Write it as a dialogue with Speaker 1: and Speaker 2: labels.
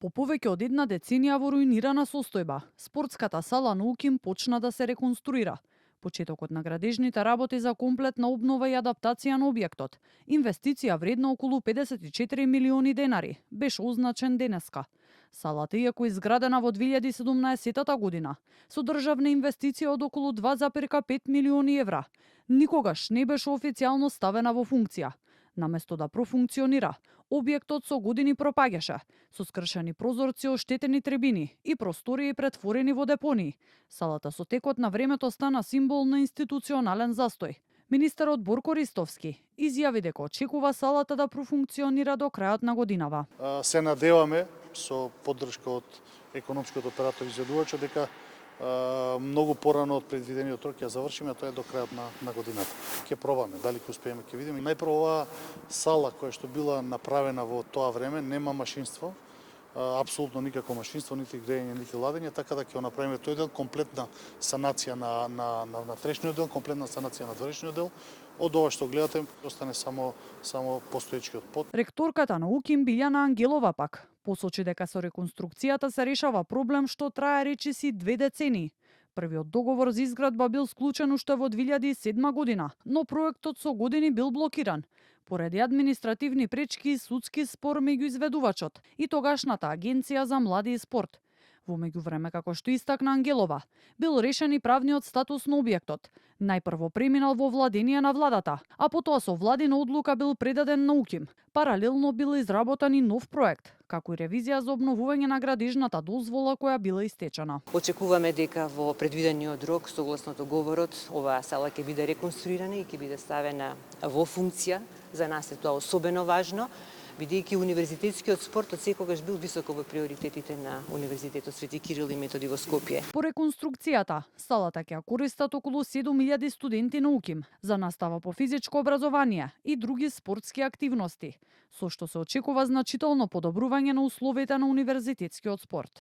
Speaker 1: По повеќе од една деценија во руинирана состојба, спортската сала на УКИМ почна да се реконструира. Почетокот на градежните работи за комплетна обнова и адаптација на објектот, инвестиција вредна околу 54 милиони денари, беше означен денеска. Салата, иако изградена во 2017 година, со државна инвестиција од околу 2,5 милиони евра, никогаш не беше официјално ставена во функција. Наместо да профункционира, објектот со години пропаѓаше, со скршени прозорци, оштетени трибини и простории претворени во депонии. Салата со текот на времето стана символ на институционален застој. Министерот Борко Ристовски изјави дека очекува салата да профункционира до крајот на годинава.
Speaker 2: Се надеваме со поддршка од економскиот оператор изведувачот дека многу порано од предвидениот рок ќе завршиме, а тоа е до крајот на годината. Ќе пробаме, дали ќе успееме, ќе видиме. Најпрво оваа сала која што била направена во тоа време нема машинство, апсолутно никако машинство, нити грејење, нити ладење, така да ќе направиме тој дел комплетна санација на внатрешниот дел, комплетна санација на дворешниот дел. Од ова што гледате, остане само постоечкиот под.
Speaker 1: Ректорката на УКИМ Билјана Ангелова пак посочи дека со реконструкцијата се решава проблем што трае речиси 2 децении. Првиот договор за изградба бил склучен уште во 2007 година, но проектот со години бил блокиран поради административни пречки и судски спор меѓу изведувачот и тогашната Агенција за млади и спорт. Во меѓувреме, како што истакна Ангелова, бил решен и правниот статус на објектот. Најпрво преминал во владение на владата, а потоа со владина одлука бил предаден на УКИМ. Паралелно бил изработен и нов проект, како и ревизија за обновување на градежната дозвола која била истечена.
Speaker 3: Очекуваме дека во предвидениот рок, согласно договорот, оваа сала ќе биде реконструирана и ќе биде ставена во функција. За нас е тоа особено важно, бидејќи универзитетскиот спорт од секогаш бил високо во приоритетите на Универзитетот Свети Кирил и Методи во Скопје.
Speaker 1: По реконструкцијата, салата ќе користат околу 7000 студенти на УКИМ за настава по физичко образование и други спортски активности, со што се очекува значително подобрување на условите на универзитетскиот спорт.